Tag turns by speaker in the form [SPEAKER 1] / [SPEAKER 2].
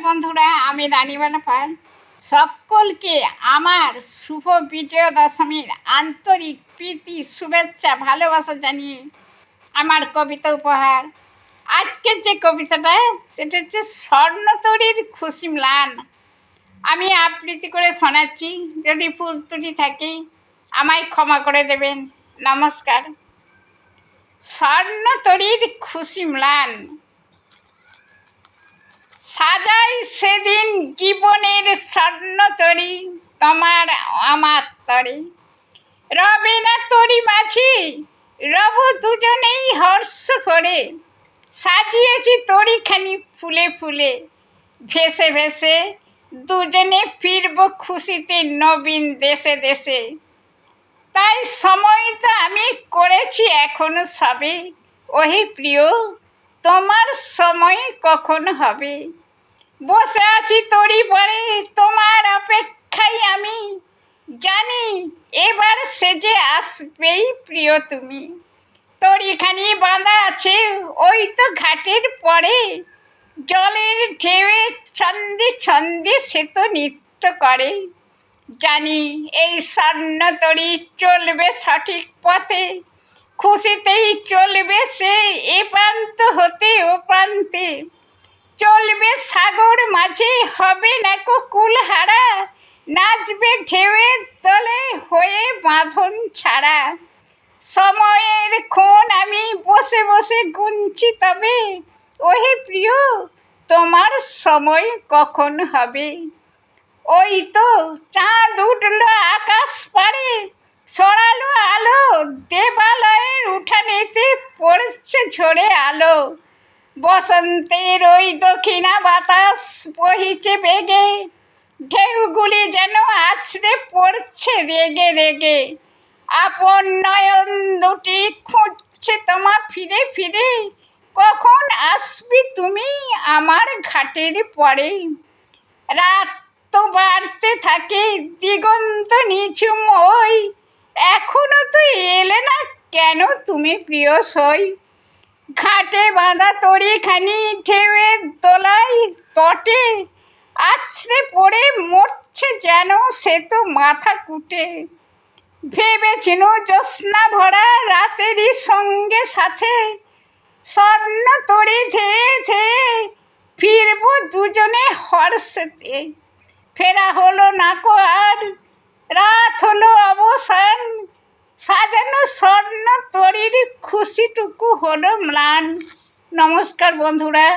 [SPEAKER 1] বন্ধুরা, আমি রানীবালা পাল। সকলকে আমার শুভ বিজয়া দশমীর আন্তরিক প্রীতি, শুভেচ্ছা, ভালোবাসা জানিয়ে আমার কবিতা উপহার। আজকের যে কবিতাটা, সেটা হচ্ছে স্বর্ণতরীর খুশি ম্লান। আমি আবৃত্তি করে শোনাচ্ছি, যদি ভুল ত্রুটি থাকে আমায় ক্ষমা করে দেবেন। নমস্কার। স্বর্ণতরীর খুশি ম্লান। সাজাই সেদিন জীবনের স্বর্ণতরী তোমার আমার তরে। রবে না তরি মাঝি, রব দুজনেই হর্ষ করে। সাজিয়েছি তরিখানি ফুলে ফুলে, ভেসে ভেসে দুজনে ফিরব খুশিতে নবীন দেশে দেশে। তাই সময়টা আমি করেছি এখনো সবে। ওহে প্রিয়, তোমার সময় কখন হবে? বসে আছি তরি পরে তোমার অপেক্ষায় আমি, জানি এবার সেজে আসবেই প্রিয় তুমি। তরিখানি বাঁধা আছে ওই তো ঘাটের পরে, জলের ঢেউয়ে ছন্দে ছন্দে সে তো নৃত্য করে। জানি এই স্বর্ণতরী চলবে সঠিক পথে, খুশিতেই চলবে সে এ প্রান্ত হতে ও প্রান্তে। চলবে সাগর মাঝে, হবে না কুলহারা, নাচবে ঢেউয়ের তলে হয়ে বাঁধন ছাড়া। সময়ের ক্ষণ আমি বসে বসে গুনছি তবে, ওহে প্রিয়, তোমার সময় কখন হবে? ওই তো চাঁদ উঠল আকাশ পারে, ছড়ালো আলো দেবালয়ের উঠানেতে পড়ছে ঝরে আলো। বসন্তের ওই দক্ষিণা বাতাস বহিছে বেগে, ঢেউগুলি যেন আছড়ে পড়ছে রেগে রেগে। আপন নয়ন দুটি খুঁজছে তোমার ফিরে ফিরে, কখন আসবি তুমি আমার ঘাটের পরে। রাত তো বাড়তে থাকে, দিগন্ত নিঝুম ওই, এখনো তো এলে না কেন তুমি প্রিয় সই? ঘাটে বাঁধা তরিখানি ঢেউয়ের দোলায় তটে, আছড়ে পড়ে মরছে যেন সে তো মাথা কুটে। ভেবেছিল জ্যোৎস্না ভরা রাতেরই সঙ্গে সাথে, স্বর্ণতরী ধেয়ে ধেয়ে ফিরব দুজনে হর্ষেতে। ফেরা হলো না কো আর, রাত হলো অবসান, সাজানো স্বর্ণতরীর খুশিটুকু হলো ম্লান। নমস্কার বন্ধুরা।